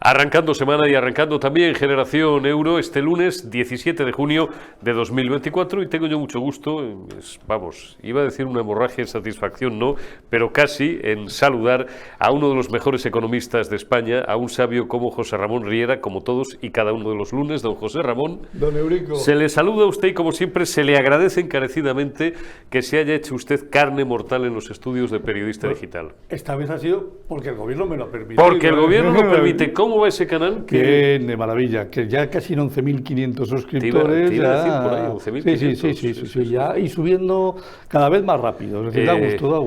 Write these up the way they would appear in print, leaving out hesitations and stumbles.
Arrancando semana y arrancando también Generación Euro este lunes 17 de junio de 2024 y tengo yo mucho gusto, vamos, iba a decir una hemorragia de satisfacción, no, pero casi en saludar a uno de los mejores economistas de España, a un sabio como José Ramón Riera, como todos y cada uno de los lunes. Don José Ramón, don Eurico, se le saluda a usted y como siempre se le agradece encarecidamente que se haya hecho usted carne mortal en los estudios de Periodista Digital. Esta vez ha sido porque el gobierno me lo permite. Porque el gobierno lo permite. ¿Cómo va ese canal? Bien, de maravilla, que ya casi en 11.500 suscriptores. Te iba a decir por ahí, 11.500. Sí, ya, y subiendo cada vez más rápido, es decir, da gusto.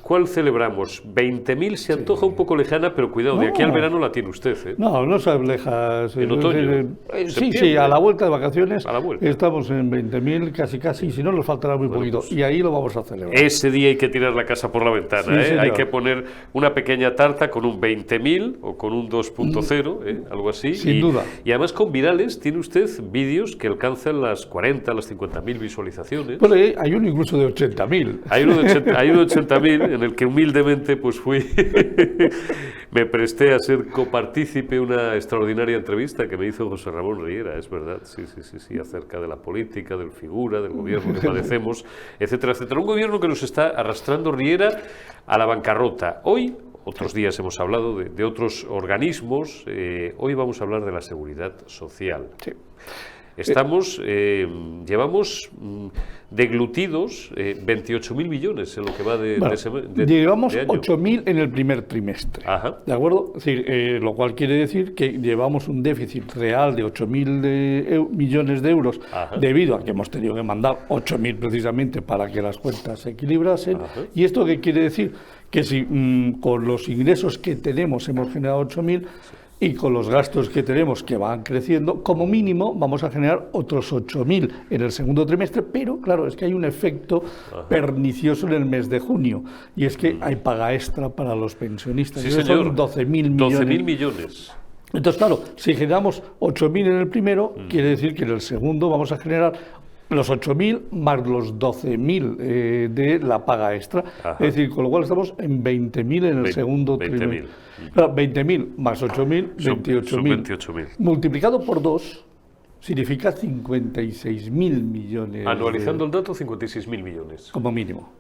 ¿Cuál celebramos? 20.000 se antoja un poco lejana, pero cuidado, de aquí al verano la tiene usted, ¿eh? No se aleja. En otoño. Sí, a la vuelta de vacaciones a la vuelta. Estamos en 20.000 casi, y si no nos faltará muy poquito, pues, y ahí lo vamos a celebrar. Ese día hay que tirar la casa por la ventana, ¿eh? Hay que poner una pequeña tarta con un 20.000 o con un 2.0, algo así. Sin duda. Y además con virales tiene usted vídeos que alcanzan las 40, las 50.000 visualizaciones. Pues hay uno incluso de 80.000. Hay uno de 80.000 en el que humildemente pues fui, me presté a ser copartícipe una extraordinaria entrevista que me hizo José Ramón Riera, es verdad, sí, acerca de la política, del figura, del gobierno que padecemos, etcétera, etcétera. Un gobierno que nos está arrastrando, Riera, a la bancarrota. Hoy, otros días hemos hablado de otros organismos, hoy vamos a hablar de la seguridad social. Sí. Llevamos deglutidos 28.000 millones en lo que va de llevamos año. 8.000 en el primer trimestre. Ajá. ¿De acuerdo? Es decir, lo cual quiere decir que llevamos un déficit real de 8.000 millones de euros. Ajá. Debido a que hemos tenido que mandar 8.000 precisamente para que las cuentas se equilibrasen. Ajá. ¿Y esto qué quiere decir? Que si con los ingresos que tenemos hemos generado 8.000, y con los gastos que tenemos que van creciendo, como mínimo vamos a generar otros 8.000 en el segundo trimestre, pero claro, es que hay un efecto pernicioso en el mes de junio, y es que hay paga extra para los pensionistas. Sí, señor. Son 12.000 millones. 12.000 millones. Entonces, claro, si generamos 8.000 en el primero, quiere decir que en el segundo vamos a generar los 8.000 más los 12.000 de la paga extra. Ajá. Es decir, con lo cual estamos en 20.000 en el segundo trimestre. Claro, 20.000 más 8.000, 28.000. Multiplicado por 2 significa 56.000 millones. Anualizando el dato, 56.000 millones. Como mínimo.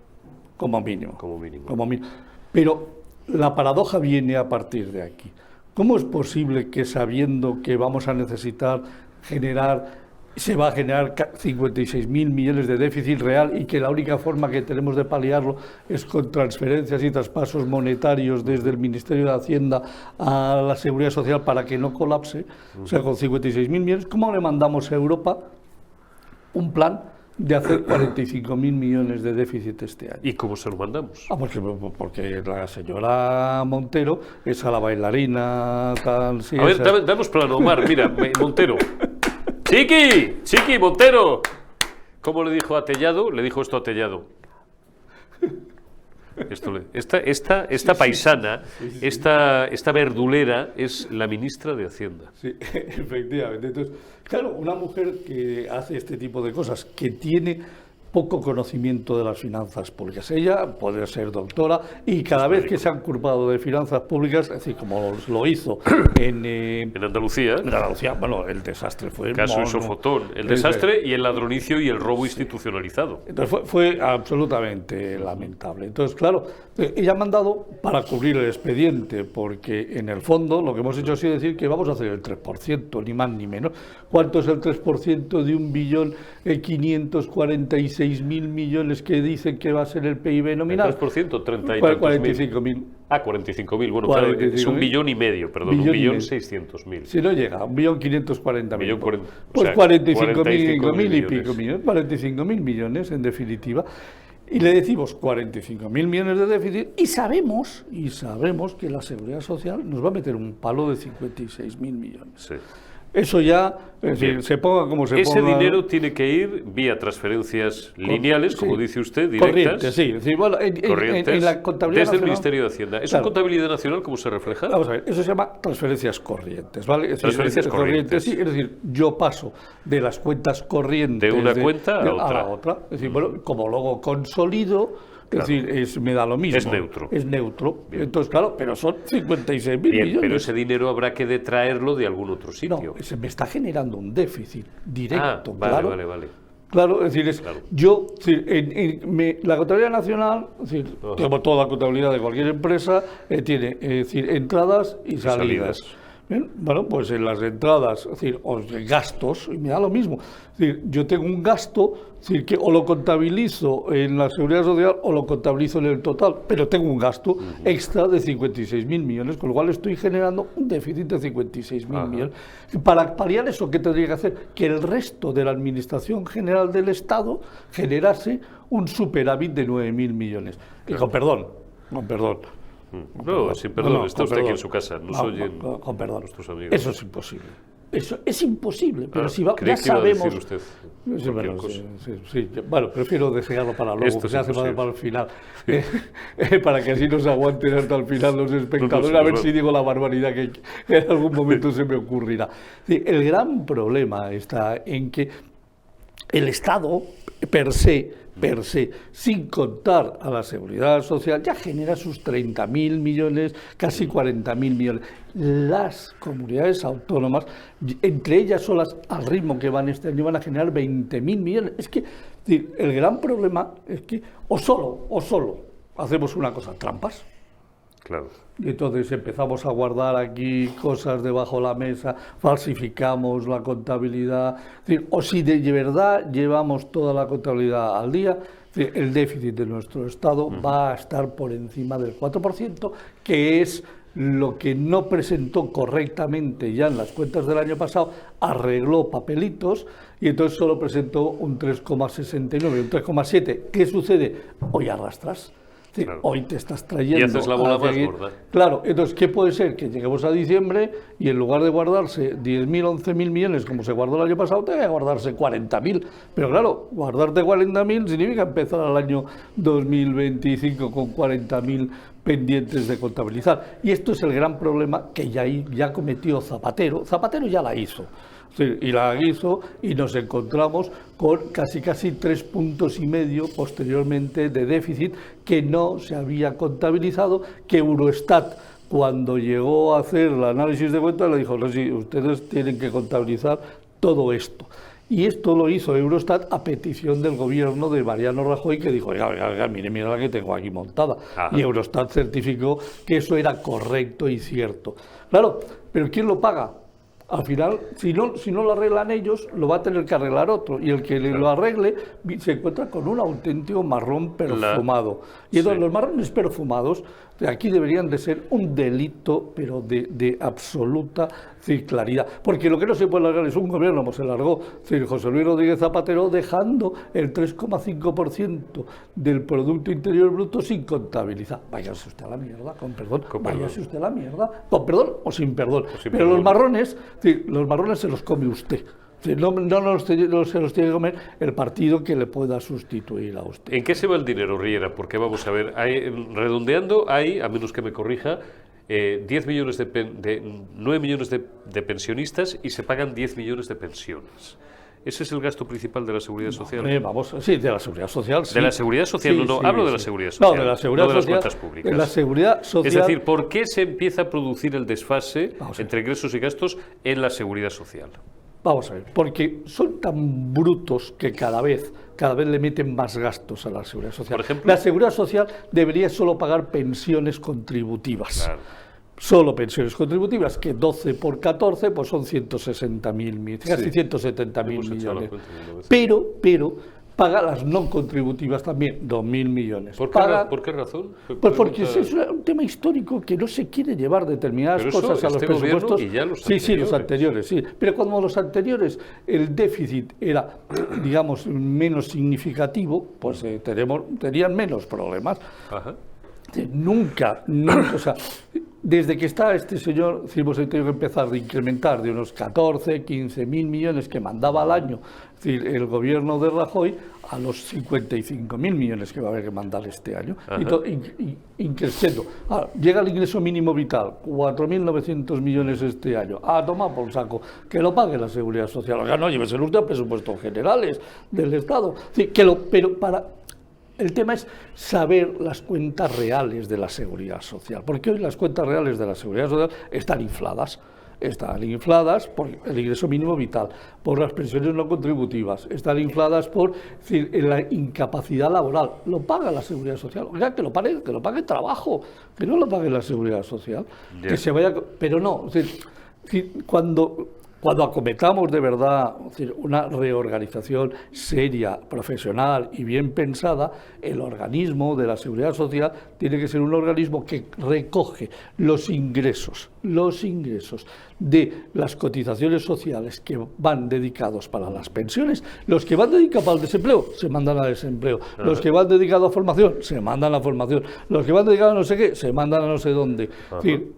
Pero la paradoja viene a partir de aquí. ¿Cómo es posible que, sabiendo que vamos a necesitar se va a generar 56.000 millones de déficit real y que la única forma que tenemos de paliarlo es con transferencias y traspasos monetarios desde el Ministerio de Hacienda a la Seguridad Social para que no colapse? O sea, con 56.000 millones, ¿cómo le mandamos a Europa un plan de hacer 45.000 millones de déficit este año? ¿Y cómo se lo mandamos? Porque la señora Montero es a la bailarina tal... Sí, a ver, danos plano, Omar, mira, Montero. Chiqui, Montero. ¿Cómo le dijo a Tellado? Le dijo esto a Tellado. Esta paisana, esta verdulera es la ministra de Hacienda. Sí, efectivamente. Entonces, claro, una mujer que hace este tipo de cosas, que tiene poco conocimiento de las finanzas públicas. Ella puede ser doctora y cada vez que se han culpado de finanzas públicas, es decir, como lo hizo en Andalucía. En Andalucía, bueno, el desastre fue... El caso Isofotón, el desastre y el ladronicio y el robo institucionalizado. Entonces fue absolutamente lamentable. Entonces, claro, ella ha mandado para cubrir el expediente, porque en el fondo lo que hemos hecho ha sido decir que vamos a hacer el 3%, ni más ni menos. ¿Cuánto es el 3% de 1.546.000 millones que dicen que va a ser el PIB nominal? ¿El 3%? 30 y 45.000. 45.000, bueno, claro, es 1,5 millones, perdón, 1.600.000. Si no llega, 1.540.000. Pues 45.000 y pico millones, 45.000 millones en definitiva. Y le decimos 45.000 millones de déficit y sabemos que la Seguridad Social nos va a meter un palo de 56.000 millones. Sí. Eso ya, es decir, se ponga como se ponga. Ese dinero tiene que ir vía transferencias lineales, como dice usted, directas. Corrientes, sí. Es decir, bueno, en la contabilidad desde nacional, el Ministerio de Hacienda. ¿Es claro. ¿En contabilidad nacional cómo se refleja? Vamos a ver, eso se llama transferencias corrientes, ¿vale? Es transferencias corrientes. Sí, es decir, yo paso de las cuentas corrientes de una cuenta a la otra. Es decir, bueno, como luego consolido, Claro. Es decir, me da lo mismo. Es neutro. Es neutro. Bien. Entonces, claro, pero son 56.000 Bien, millones. pero ese dinero habrá que detraerlo de algún otro sitio. No, se me está generando un déficit directo, vale, claro. vale. Claro, es decir, Claro. yo, es decir, la contabilidad nacional, es decir, como toda la contabilidad de cualquier empresa, tiene es decir, entradas y salidas. Bien, bueno, pues en las entradas, es decir, o gastos, y me da lo mismo. Es decir, yo tengo un gasto, es decir, que o lo contabilizo en la seguridad social o lo contabilizo en el total, pero tengo un gasto extra de 56.000 millones, con lo cual estoy generando un déficit de 56.000 millones. Para paliar eso, ¿qué tendría que hacer? Que el resto de la Administración General del Estado generase un superávit de 9.000 millones. Y con perdón. No, sin perdón, está con usted perdón. aquí en su casa, nos oyen con perdón. nuestros amigos. Eso es imposible. Eso es imposible, pero si creí ya que iba a decir sabemos. usted Sí, cualquier cosa. sí. Bueno, prefiero desearlo para luego, Esto que es se hace imposible. para el final. Para que así nos aguanten hasta el final los espectadores, No, a ver no. si digo la barbaridad que en algún momento se me ocurrirá. Sí, el gran problema está en que el Estado, per se, sin contar a la seguridad social, ya genera sus 30.000 millones, casi 40.000 millones. Las comunidades autónomas, entre ellas solas, al ritmo que van este año, van a generar 20.000 millones. Es que el gran problema es que o solo hacemos una cosa, trampas. Claro. Y entonces empezamos a guardar aquí cosas debajo de la mesa, falsificamos la contabilidad, es decir, o si de verdad llevamos toda la contabilidad al día, es decir, el déficit de nuestro Estado va a estar por encima del 4%, que es lo que no presentó correctamente ya en las cuentas del año pasado, arregló papelitos y entonces solo presentó un 3,69, un 3,7. ¿Qué sucede? Hoy arrastras. Sí, claro. Hoy te estás trayendo. Y haces la bola a más seguir. gorda. Claro, entonces, ¿qué puede ser? Que lleguemos a diciembre y en lugar de guardarse 10.000, 11.000 millones como se guardó el año pasado, tenga que guardarse 40.000. Pero claro, guardarte 40.000 significa empezar el año 2025 con 40.000 pendientes de contabilizar. Y esto es el gran problema que ya cometió Zapatero. Zapatero ya la hizo. Sí, y la hizo y nos encontramos con casi 3,5 puntos posteriormente de déficit que no se había contabilizado, que Eurostat, cuando llegó a hacer el análisis de cuentas, le dijo, no, sí, ustedes tienen que contabilizar todo esto. Y esto lo hizo Eurostat a petición del gobierno de Mariano Rajoy, que dijo, oiga, mire la que tengo aquí montada. Ajá. Y Eurostat certificó que eso era correcto y cierto. Claro, pero ¿quién lo paga? Al final, si no lo arreglan ellos, lo va a tener que arreglar otro. Y el que lo arregle se encuentra con un auténtico marrón perfumado. Y entonces los marrones perfumados aquí deberían de ser un delito, pero de absoluta claridad. Porque lo que no se puede largar es un gobierno, como se largó José Luis Rodríguez Zapatero, dejando el 3,5% del Producto Interior Bruto sin contabilizar. Váyase usted a la mierda, con perdón. Váyase usted a la mierda, con perdón o sin perdón. Pero los marrones se los come usted. No se los tiene que comer el partido que le pueda sustituir a usted. ¿En qué se va el dinero, Riera? Porque vamos a ver, redondeando, hay, a menos que me corrija, 9 millones de pensionistas y se pagan 10 millones de pensiones. ¿Ese es el gasto principal de la Seguridad Social? Sí, de la Seguridad Social. Sí. ¿De la Seguridad Social? Sí, hablo de la Seguridad Social. No, de la Seguridad no de Social. las cuentas públicas. De la Seguridad Social. Es decir, ¿por qué se empieza a producir el desfase entre ingresos y gastos en la Seguridad Social? Vamos a ver, porque son tan brutos que cada vez le meten más gastos a la Seguridad Social. Por ejemplo, la Seguridad Social debería solo pagar pensiones contributivas. Claro. Solo pensiones contributivas, que 12 por 14 pues son 160.000, casi 170.000 millones. Pero paga las no contributivas también, 2.000 millones. ¿Por qué razón? Pues porque es un tema histórico que no se quiere llevar determinadas cosas a los presupuestos. Y ya los sí, los anteriores, sí. Pero cuando los anteriores el déficit era, digamos, menos significativo, pues tenían menos problemas. Ajá. Nunca, o sea, desde que está este señor, hemos tenido que empezar a incrementar de unos 14, 15.000 millones que mandaba al año el gobierno de Rajoy a los 55.000 millones que va a haber que mandar este año. Increciendo. Llega el ingreso mínimo vital, 4.900 millones este año. Toma por saco, que lo pague la Seguridad Social. Oiga, no, llévese usted a presupuestos generales del Estado. Sí, pero El tema es saber las cuentas reales de la seguridad social, porque hoy las cuentas reales de la seguridad social están infladas. Están infladas por el ingreso mínimo vital, por las pensiones no contributivas, están infladas por la incapacidad laboral. Lo paga la Seguridad Social. Oiga, que lo pague el trabajo, que no lo pague la Seguridad Social. Yeah. Que se vaya, pero no. Cuando acometamos de verdad una reorganización seria, profesional y bien pensada, el organismo de la Seguridad Social tiene que ser un organismo que recoge los ingresos de las cotizaciones sociales que van dedicados para las pensiones. Los que van dedicados para el desempleo se mandan a desempleo, los que van dedicados a formación se mandan a formación, los que van dedicados a no sé qué se mandan a no sé dónde.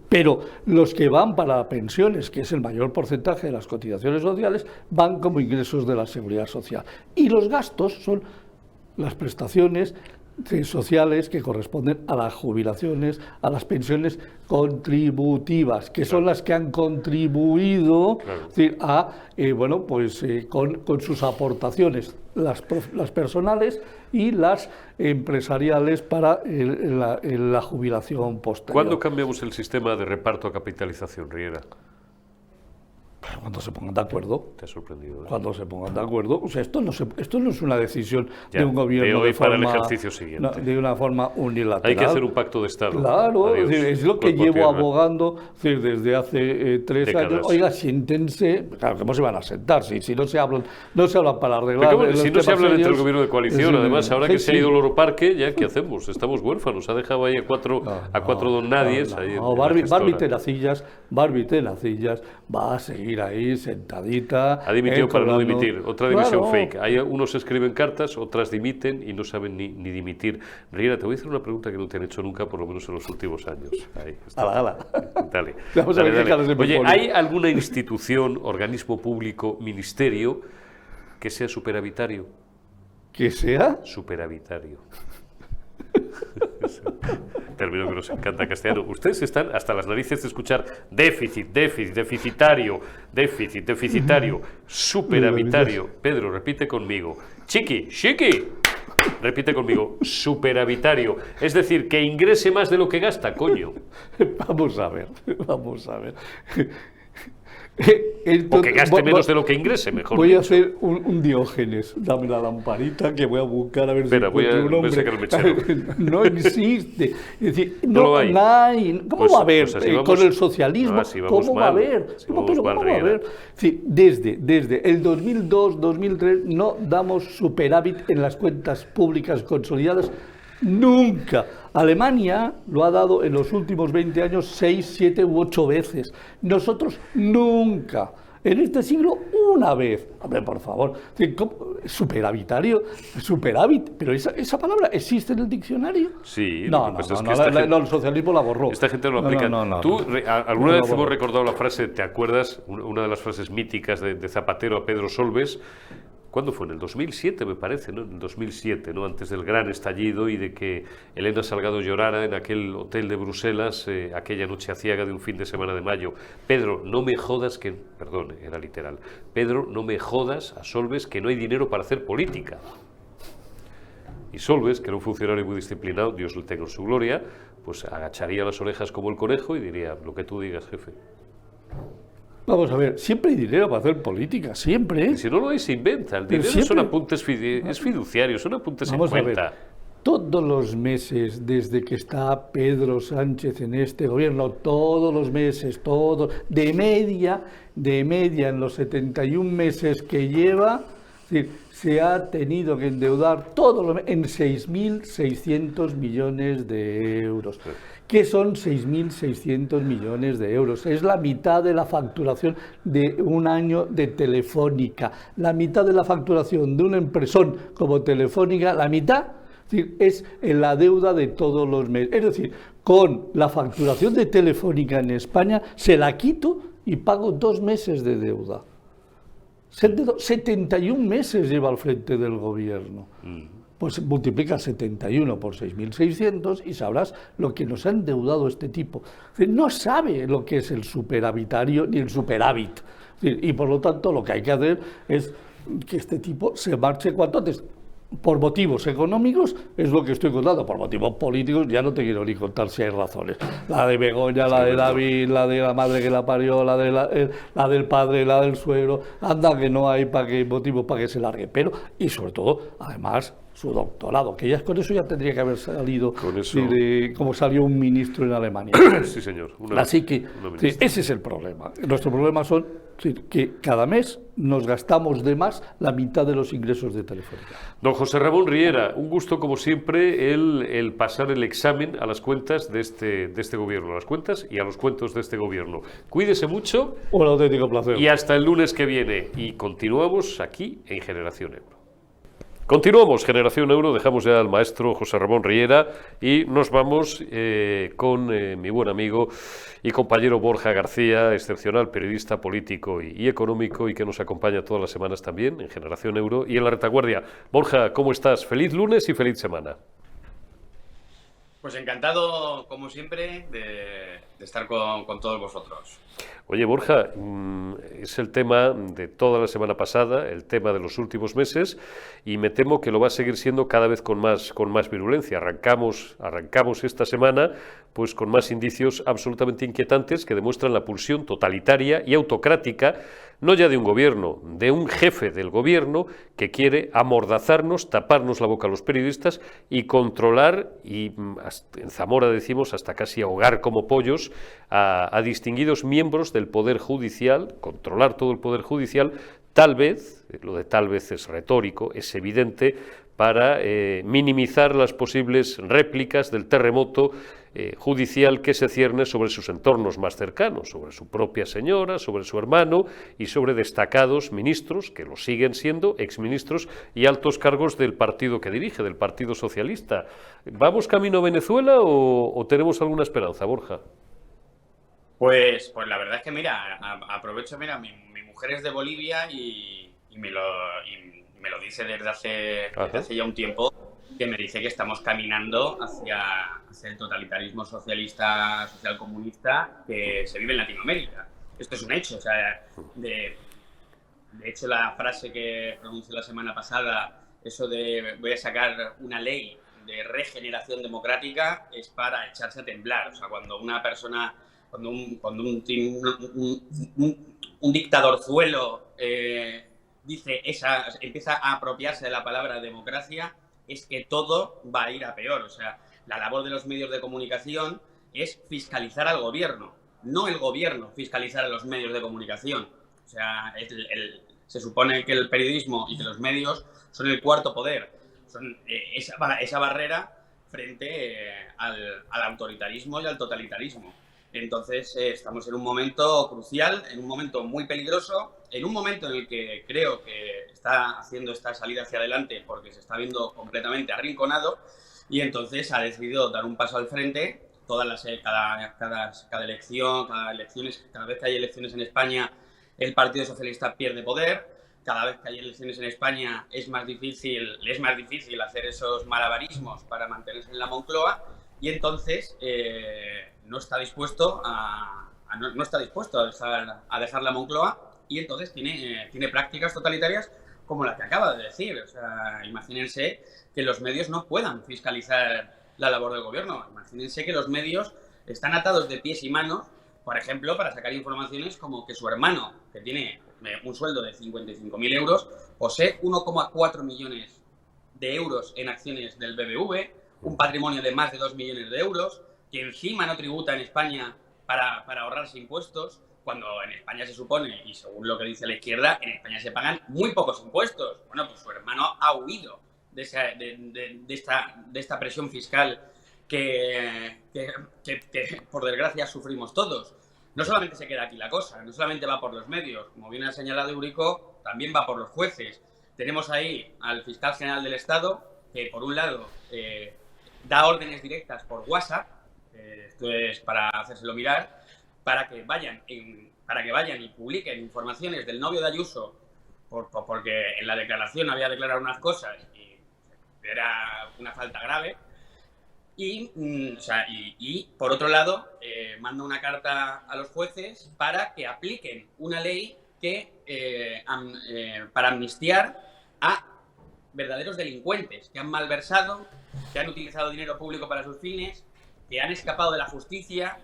Pero los que van para pensiones, que es el mayor porcentaje de las cotizaciones sociales, van como ingresos de la Seguridad Social. Y los gastos son las prestaciones sociales que corresponden a las jubilaciones, a las pensiones contributivas, que son las que han contribuido con sus aportaciones, las personales y las empresariales para la jubilación posterior. ¿Cuándo cambiamos el sistema de reparto a capitalización, Riera? Cuando se pongan de acuerdo. Te ha sorprendido, ¿eh? Cuando se pongan de acuerdo. O sea, esto no es una decisión de un gobierno de para el ejercicio siguiente. No, de una forma unilateral. Hay que hacer un pacto de Estado. Claro, es lo que llevo abogando desde hace 3 años. Oiga, siéntense. Claro, ¿cómo se van a sentar? Si no se hablan para arreglar. Si no se hablan entre el gobierno de coalición, además, ahora que se ha ido Loro Parque, ¿ya qué hacemos? Estamos huérfanos. Ha dejado ahí a cuatro don nadies. Barbie Tenacillas va a seguir ahí sentadita. Ha dimitido para no dimitir. Otra dimisión fake. Hay unos escriben cartas, otras dimiten y no saben ni dimitir. Riera, te voy a hacer una pregunta que no te han hecho nunca, por lo menos en los últimos años. Ahí está. Dale. Oye, ¿hay alguna institución, organismo público, ministerio que sea superavitario? ¿Que sea? Superavitario. Término que nos encanta castellano. Ustedes están hasta las narices de escuchar deficitario, superavitario. Pedro, repite conmigo. Chiqui, repite conmigo. Superavitario. Es decir, que ingrese más de lo que gasta, coño. Vamos a ver. O que gaste menos de lo que ingrese, mejor Voy a hacer un Diógenes. Dame la lamparita que voy a buscar a ver si encuentro un hombre. No existe. Es decir, no hay. ¿Cómo va a haber? Con el socialismo, ¿cómo va a haber? ¿Cómo va a haber? Desde el 2002-2003 no damos superávit en las cuentas públicas consolidadas. Nunca. Alemania lo ha dado en los últimos 20 años 6, 7 u 8 veces. Nosotros nunca. En este siglo, una vez. Hombre, por favor. Superávit. Pero esa palabra existe en el diccionario. Sí. No, el socialismo la borró. Esta gente lo aplica. Tú, alguna vez hemos recordado la frase, ¿te acuerdas? Una de las frases míticas de Zapatero a Pedro Solbes. ¿Cuándo fue? En el 2007, me parece, ¿no? En el 2007, ¿no? Antes del gran estallido y de que Elena Salgado llorara en aquel hotel de Bruselas aquella noche aciaga de un fin de semana de mayo. Pedro, no me jodas que... Perdón, era literal. Pedro, no me jodas a Solbes que no hay dinero para hacer política. Y Solbes, que era un funcionario muy disciplinado, Dios le tenga en su gloria, pues agacharía las orejas como el conejo y diría, lo que tú digas, jefe. Vamos a ver, siempre hay dinero para hacer política, siempre. Y si no lo hay, se inventa. El dinero son apuntes es fiduciario, son apuntes en cuenta. Todos los meses, desde que está Pedro Sánchez en este gobierno, todos los meses, de media, en los 71 meses que lleva, se ha tenido que endeudar en 6.600 millones de euros. ¿Qué son 6.600 millones de euros? Es la mitad de la facturación de un año de Telefónica. La mitad de la facturación de una empresón como Telefónica, la mitad es en la deuda de todos los meses. Es decir, con la facturación de Telefónica en España, se la quito y pago 2 meses de deuda. 71 meses lleva al frente del gobierno. Pues multiplica 71 por 6.600 y sabrás lo que nos ha endeudado este tipo. No sabe lo que es el superavitario ni el superávit. Y por lo tanto lo que hay que hacer es que este tipo se marche cuanto antes. por motivos económicos es lo que estoy contando. Por motivos políticos ya no te quiero ni contar si hay razones. La de Begoña, la de David, la de la madre que la parió, la del padre, la del suegro. Anda que no hay motivos para que se largue. Pero, y sobre todo, además, su doctorado, que ya con eso ya tendría que haber salido como salió un ministro en Alemania. Sí, señor. Así que ese es el problema. Nuestro problema son que cada mes nos gastamos de más la mitad de los ingresos de Telefónica. Don José Ramón Riera, un gusto como siempre el pasar el examen a las cuentas de este gobierno, a las cuentas y a los cuentos de este gobierno. Cuídese mucho. Un auténtico placer. Y hasta el lunes que viene. Y continuamos aquí en Generación Euro. Continuamos, Generación Euro, dejamos ya al maestro José Ramón Riera y nos vamos con mi buen amigo y compañero Borja García, excepcional periodista político y económico y que nos acompaña todas las semanas también en Generación Euro y en La Retaguardia. Borja, ¿cómo estás? Feliz lunes y feliz semana. Pues encantado, como siempre, de estar con todos vosotros. Oye, Borja, es el tema de toda la semana pasada, el tema de los últimos meses, y me temo que lo va a seguir siendo cada vez con más virulencia. Arrancamos esta semana pues con más indicios absolutamente inquietantes que demuestran la pulsión totalitaria y autocrática, no ya de un gobierno, de un jefe del gobierno que quiere amordazarnos, taparnos la boca a los periodistas y controlar, y en Zamora decimos hasta casi ahogar como pollos, a distinguidos miembros del Poder Judicial, controlar todo el Poder Judicial, tal vez, lo de tal vez es retórico, es evidente, para minimizar las posibles réplicas del terremoto judicial que se cierne sobre sus entornos más cercanos, sobre su propia señora, sobre su hermano y sobre destacados ministros, que lo siguen siendo, exministros y altos cargos del partido que dirige, del Partido Socialista. ¿Vamos camino a Venezuela o tenemos alguna esperanza, Borja? Pues la verdad es que, mira, aprovecho, mira, mi mujer es de Bolivia y me lo dice desde hace ya un tiempo, que me dice que estamos caminando hacia el totalitarismo socialista, socialcomunista que se vive en Latinoamérica. Esto es un hecho, o sea, de hecho la frase que pronuncié la semana pasada, eso de voy a sacar una ley de regeneración democrática, es para echarse a temblar. O sea, cuando una persona, cuando un dictadorzuelo empieza a apropiarse de la palabra democracia, es que todo va a ir a peor. O sea, la labor de los medios de comunicación es fiscalizar al gobierno, no el gobierno fiscalizar a los medios de comunicación. O sea, se supone que el periodismo y que los medios son el cuarto poder, son esa barrera frente al autoritarismo y al totalitarismo. Entonces, estamos en un momento crucial, en un momento muy peligroso, en un momento en el que creo que está haciendo esta salida hacia adelante porque se está viendo completamente arrinconado, y entonces ha decidido dar un paso al frente. Cada vez que hay elecciones en España, el Partido Socialista pierde poder. Cada vez que hay elecciones en España es más difícil hacer esos malabarismos para mantenerse en la Moncloa, y entonces no está dispuesto a dejar la Moncloa, y entonces tiene prácticas totalitarias como la que acaba de decir. O sea, imagínense que los medios no puedan fiscalizar la labor del gobierno. Imagínense que los medios están atados de pies y manos, por ejemplo, para sacar informaciones como que su hermano, que tiene un sueldo de 55.000 euros, posee 1,4 millones de euros en acciones del BBV, un patrimonio de más de 2 millones de euros, que encima no tributa en España para ahorrarse impuestos, cuando en España se supone, y según lo que dice la izquierda, en España se pagan muy pocos impuestos. Bueno, pues su hermano ha huido de esta presión fiscal que por desgracia sufrimos todos. No solamente se queda aquí la cosa, no solamente va por los medios, como bien ha señalado Eurico, también va por los jueces. Tenemos ahí al fiscal general del Estado, que por un lado da órdenes directas por WhatsApp, esto es para hacérselo mirar, para que vayan y publiquen informaciones del novio de Ayuso, porque en la declaración había declarado unas cosas y era una falta grave. Y por otro lado, manda una carta a los jueces para que apliquen una ley para amnistiar a verdaderos delincuentes que han malversado, que han utilizado dinero público para sus fines, que han escapado de la justicia,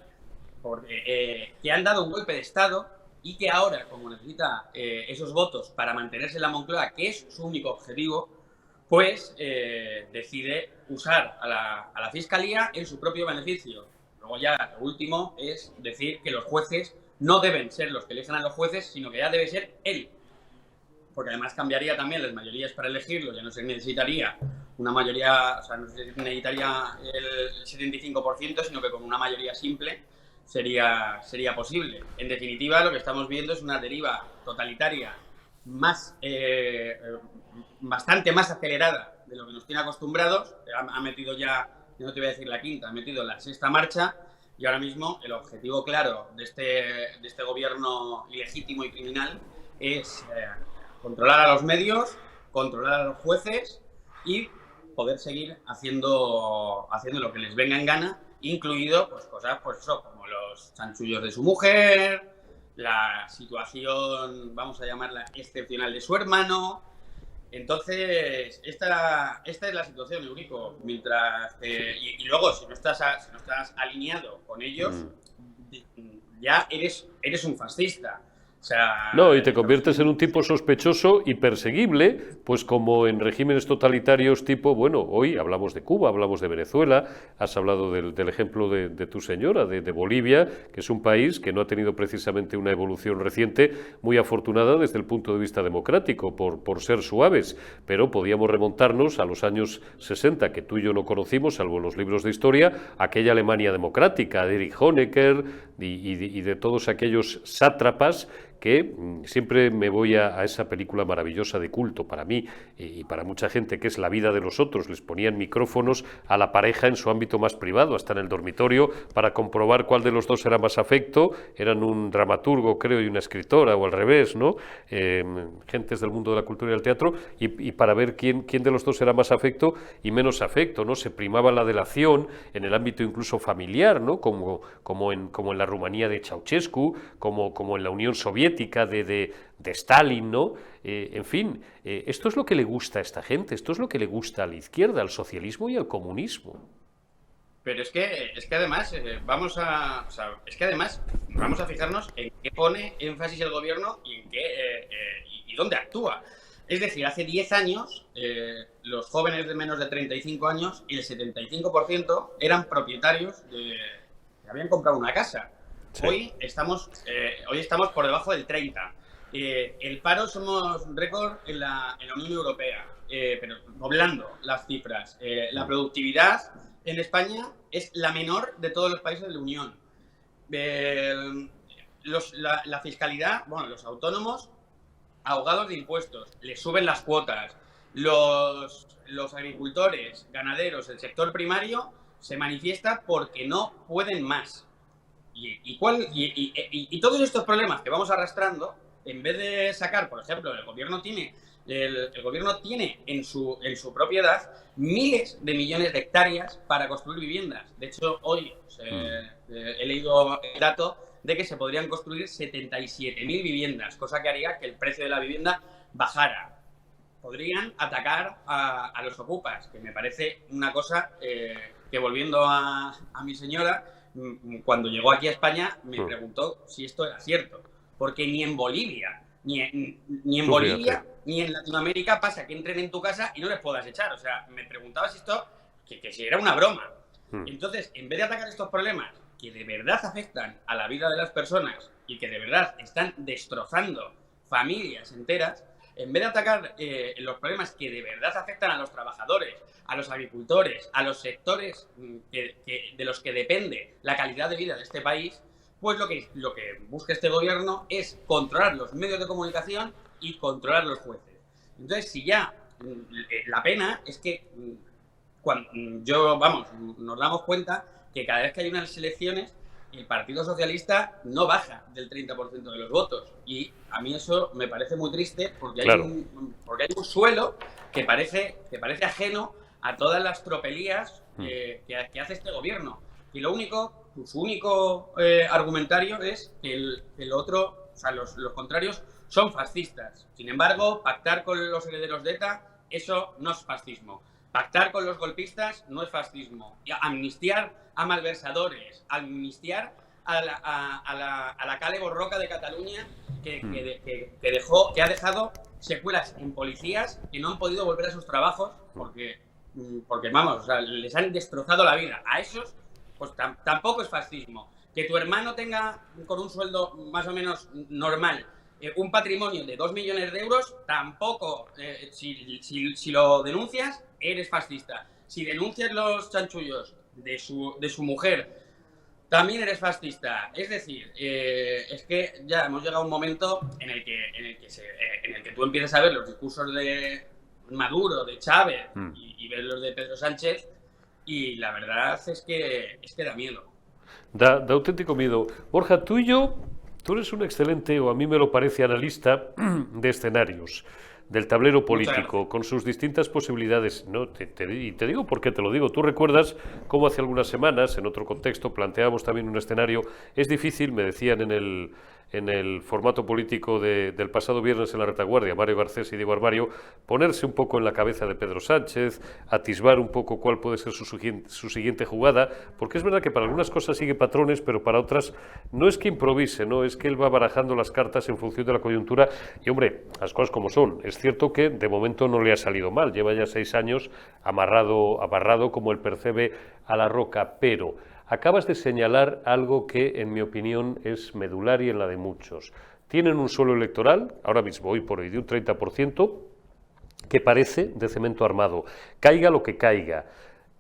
que han dado un golpe de Estado y que ahora, como necesita esos votos para mantenerse en la Moncloa, que es su único objetivo, pues decide usar a la Fiscalía en su propio beneficio. Luego ya lo último es decir que los jueces no deben ser los que elijan a los jueces, sino que ya debe ser él. Porque además cambiaría también las mayorías para elegirlo, ya no se necesitaría una mayoría, o sea, no se necesitaría el 75%, sino que con una mayoría simple sería posible. En definitiva, lo que estamos viendo es una deriva totalitaria bastante más acelerada de lo que nos tiene acostumbrados. Ha metido ya, no te voy a decir la quinta, ha metido la sexta marcha, y ahora mismo el objetivo claro de este gobierno ilegítimo y criminal es controlar a los medios, controlar a los jueces y poder seguir haciendo lo que les venga en gana, incluido pues cosas pues eso, como los chanchullos de su mujer, la situación, vamos a llamarla excepcional, de su hermano. Entonces, esta es la situación, Eurico. Mientras y luego, si no estás alineado con ellos, ya eres un fascista. O sea, no, y te conviertes en un tipo sospechoso y perseguible, pues como en regímenes totalitarios tipo, bueno, hoy hablamos de Cuba, hablamos de Venezuela, has hablado del ejemplo de tu señora, de Bolivia, que es un país que no ha tenido precisamente una evolución reciente muy afortunada desde el punto de vista democrático, por ser suaves, pero podíamos remontarnos a los años 60, que tú y yo no conocimos, salvo en los libros de historia, aquella Alemania democrática, de Erich Honecker y de todos aquellos sátrapas que siempre me voy a esa película maravillosa de culto para mí y para mucha gente, que es La vida de los otros. Les ponían micrófonos a la pareja en su ámbito más privado, hasta en el dormitorio, para comprobar cuál de los dos era más afecto. Eran un dramaturgo, creo, y una escritora, o al revés, ¿no? Gentes del mundo de la cultura y del teatro, y para ver quién de los dos era más afecto y menos afecto, ¿no? Se primaba la delación en el ámbito incluso familiar, ¿no? Como en la Rumanía de Ceausescu, como en la Unión Soviética de Stalin, ¿no? En fin, esto es lo que le gusta a esta gente, esto es lo que le gusta a la izquierda, al socialismo y al comunismo. Pero es que además vamos a fijarnos en qué pone énfasis el gobierno y en qué y dónde actúa. Es decir, hace 10 años los jóvenes de menos de 35 años, el 75% eran propietarios que habían comprado una casa. Sí. Hoy estamos por debajo del 30%. El paro somos récord en la Unión Europea, pero doblando las cifras. La productividad en España es la menor de todos los países de la Unión. La fiscalidad, bueno, los autónomos ahogados de impuestos, les suben las cuotas. Los agricultores, ganaderos, el sector primario se manifiesta porque no pueden más. Y todos estos problemas que vamos arrastrando, en vez de sacar, por ejemplo, el gobierno tiene en su propiedad miles de millones de hectáreas para construir viviendas. De hecho, hoy he leído el dato de que se podrían construir 77.000 viviendas, cosa que haría que el precio de la vivienda bajara. Podrían atacar a los ocupas, que me parece una cosa que, volviendo a mi señora, cuando llegó aquí a España me preguntó si esto era cierto, porque ni en Bolivia, ni en Bolivia, ni en Latinoamérica pasa que entren en tu casa y no les puedas echar. O sea, me preguntaba si esto, que si era una broma. Entonces, en vez de atacar estos problemas que de verdad afectan a la vida de las personas y que de verdad están destrozando familias enteras, en vez de atacar los problemas que de verdad afectan a los trabajadores, a los agricultores, a los sectores de los que depende la calidad de vida de este país, pues lo que busca este gobierno es controlar los medios de comunicación y controlar los jueces. Entonces, si ya la pena es que nos damos cuenta que cada vez que hay unas elecciones, el Partido Socialista no baja del 30% de los votos. Y a mí eso me parece muy triste porque hay un suelo que parece ajeno a todas las tropelías que hace este gobierno. Y su único argumentario es que los contrarios son fascistas. Sin embargo, pactar con los herederos de ETA eso no es fascismo. Pactar con los golpistas no es fascismo. Y amnistiar a malversadores, amnistiar a la Kale Borroka de Cataluña que ha dejado secuelas en policías que no han podido volver a sus trabajos porque vamos, o sea, les han destrozado la vida. A esos, pues tampoco es fascismo. Que tu hermano tenga con un sueldo más o menos normal un patrimonio de 2 millones de euros, tampoco, si lo denuncias, eres fascista. Si denuncias los chanchullos de su mujer, también eres fascista. Es decir, es que ya hemos llegado a un momento en el que tú empiezas a ver los discursos de Maduro, de Chávez y ver los de Pedro Sánchez, y la verdad es que da miedo. Da auténtico miedo. Borja, tú eres un excelente, o a mí me lo parece, analista de escenarios, del tablero político, con sus distintas posibilidades. ¿No? Y te digo por qué te lo digo. Tú recuerdas cómo hace algunas semanas, en otro contexto, planteábamos también un escenario. Es difícil, me decían en el formato político del pasado viernes en la retaguardia, Mario Garcés y Diego Armario, ponerse un poco en la cabeza de Pedro Sánchez, atisbar un poco cuál puede ser su siguiente jugada, porque es verdad que para algunas cosas sigue patrones, pero para otras no es que improvise, no es que él va barajando las cartas en función de la coyuntura. Y hombre, las cosas como son. Es cierto que de momento no le ha salido mal, lleva ya 6 años amarrado como el percebe a la roca, pero acabas de señalar algo que, en mi opinión, es medular y en la de muchos. Tienen un suelo electoral, ahora mismo, hoy por hoy, de un 30%, que parece de cemento armado. Caiga lo que caiga,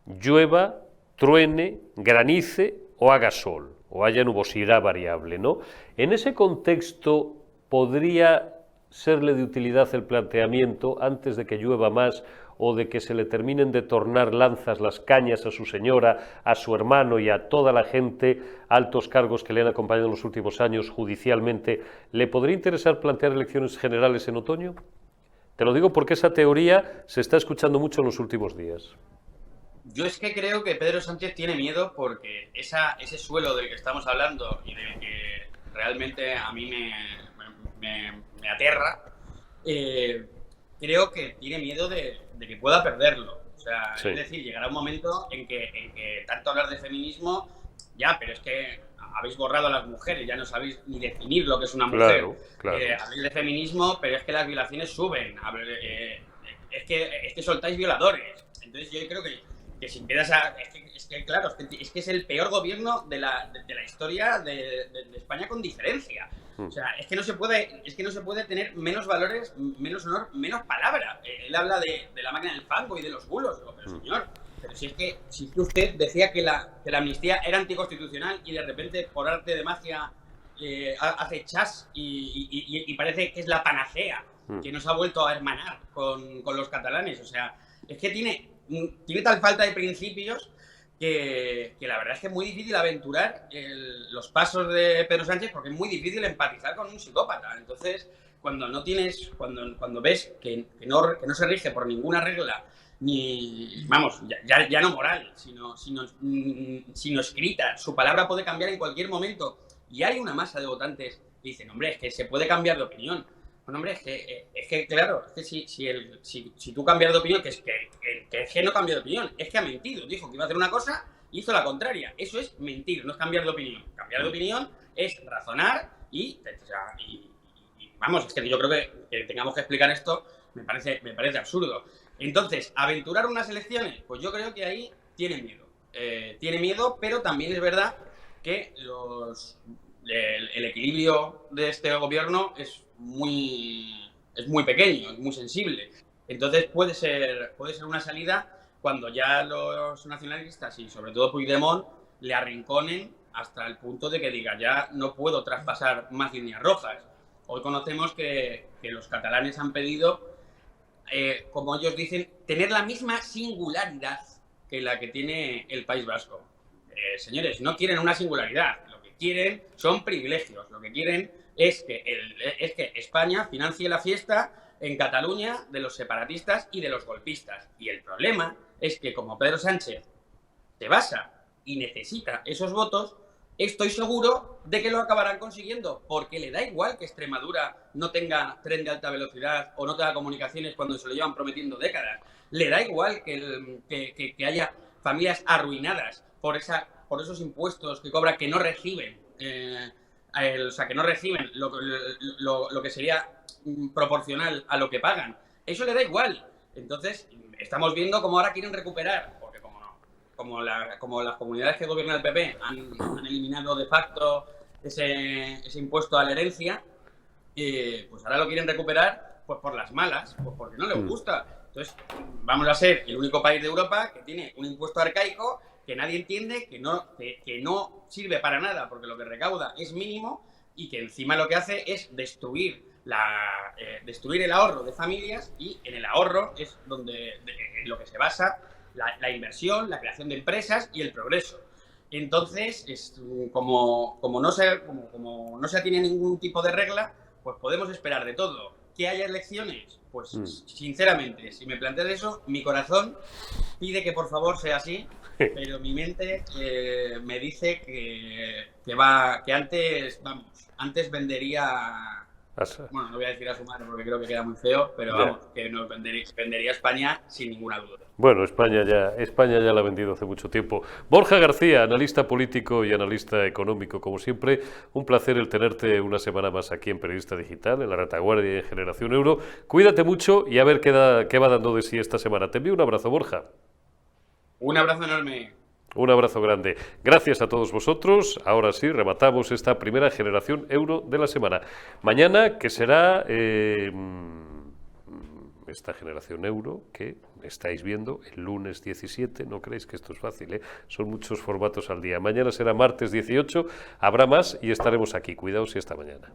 llueva, truene, granice o haga sol, o haya nubosidad variable, ¿no? En ese contexto, ¿podría serle de utilidad el planteamiento, antes de que llueva más, o de que se le terminen de tornar lanzas las cañas a su señora, a su hermano y a toda la gente, altos cargos que le han acompañado en los últimos años judicialmente, ¿le podría interesar plantear elecciones generales en otoño? Te lo digo porque esa teoría se está escuchando mucho en los últimos días. Yo es que creo que Pedro Sánchez tiene miedo porque ese suelo del que estamos hablando y del que realmente a mí me aterra, creo que tiene miedo de que pueda perderlo. O sea, sí. Es decir, llegará un momento en que tanto hablar de feminismo, ya, pero es que habéis borrado a las mujeres, ya no sabéis ni definir lo que es una mujer. Claro. Habléis de feminismo, pero es que las violaciones suben. Es que soltáis violadores. Entonces yo creo que si empiezas a... Es que es el peor gobierno de la historia de España con diferencia. O sea, es que no se puede tener menos valores, menos honor, menos palabra. Él habla de la máquina del fango y de los bulos. Pero señor, pero si es que usted decía que la amnistía era anticonstitucional y de repente por arte de magia hace chas y parece que es la panacea que nos ha vuelto a hermanar con los catalanes. O sea, es que tiene tal falta de principios que la verdad es que es muy difícil aventurar los pasos de Pedro Sánchez, porque es muy difícil empatizar con un psicópata. Entonces, cuando ves que no se rige por ninguna regla, ni, vamos, ya no moral, sino escrita, su palabra puede cambiar en cualquier momento, y hay una masa de votantes que dicen, hombre, es que se puede cambiar de opinión. Bueno, hombre, es que claro, es que si tú cambias de opinión, que es que no cambió de opinión, es que ha mentido, dijo que iba a hacer una cosa, hizo la contraria. Eso es mentir, no es cambiar de opinión. Cambiar de opinión es razonar y vamos, es que yo creo que tengamos que explicar esto, me parece absurdo. Entonces, aventurar unas elecciones, pues yo creo que ahí tiene miedo. Tiene miedo, pero también es verdad que el equilibrio de este gobierno es muy pequeño, es muy sensible. Entonces puede ser una salida cuando ya los nacionalistas y sobre todo Puigdemont le arrinconen hasta el punto de que diga ya no puedo traspasar más líneas rojas. Hoy conocemos que los catalanes han pedido, como ellos dicen, tener la misma singularidad que la que tiene el País Vasco. Señores, no quieren una singularidad, lo que quieren son privilegios, lo que quieren es que España financie la fiesta en Cataluña de los separatistas y de los golpistas. Y el problema es que como Pedro Sánchez se basa y necesita esos votos, estoy seguro de que lo acabarán consiguiendo, porque le da igual que Extremadura no tenga tren de alta velocidad o no tenga comunicaciones cuando se lo llevan prometiendo décadas. Le da igual que haya familias arruinadas por esos impuestos que cobra que no reciben, o sea, que no reciben lo que sería proporcional a lo que pagan. Eso le da igual. Entonces, estamos viendo cómo ahora quieren recuperar, porque como las comunidades que gobierna el PP han eliminado de facto ese impuesto a la herencia, pues ahora lo quieren recuperar pues por las malas, pues porque no les gusta. Entonces, vamos a ser el único país de Europa que tiene un impuesto arcaico que nadie entiende, que no sirve para nada porque lo que recauda es mínimo y que encima lo que hace es destruir el ahorro de familias, y en el ahorro es en lo que se basa la inversión, la creación de empresas y el progreso. Entonces, como no se atiene a ningún tipo de regla, pues podemos esperar de todo. ¿Que haya elecciones? Pues sinceramente, si me planteas eso, mi corazón pide que por favor sea así, pero mi mente me dice que antes vendería... Bueno, no voy a decir a su madre porque creo que queda muy feo, pero vamos, que nos vendería España sin ninguna duda. Bueno, España ya la ha vendido hace mucho tiempo. Borja García, analista político y analista económico, como siempre, un placer el tenerte una semana más aquí en Periodista Digital, en La Retaguardia y en Generación Euro. Cuídate mucho y a ver qué va dando de sí esta semana. Te envío un abrazo, Borja. Un abrazo enorme. Un abrazo grande. Gracias a todos vosotros. Ahora sí, rematamos esta primera Generación Euro de la semana. Mañana, que será esta Generación Euro que estáis viendo el lunes 17. No creéis que esto es fácil, ¿eh? Son muchos formatos al día. Mañana será martes 18. Habrá más y estaremos aquí. Cuidaos y hasta mañana.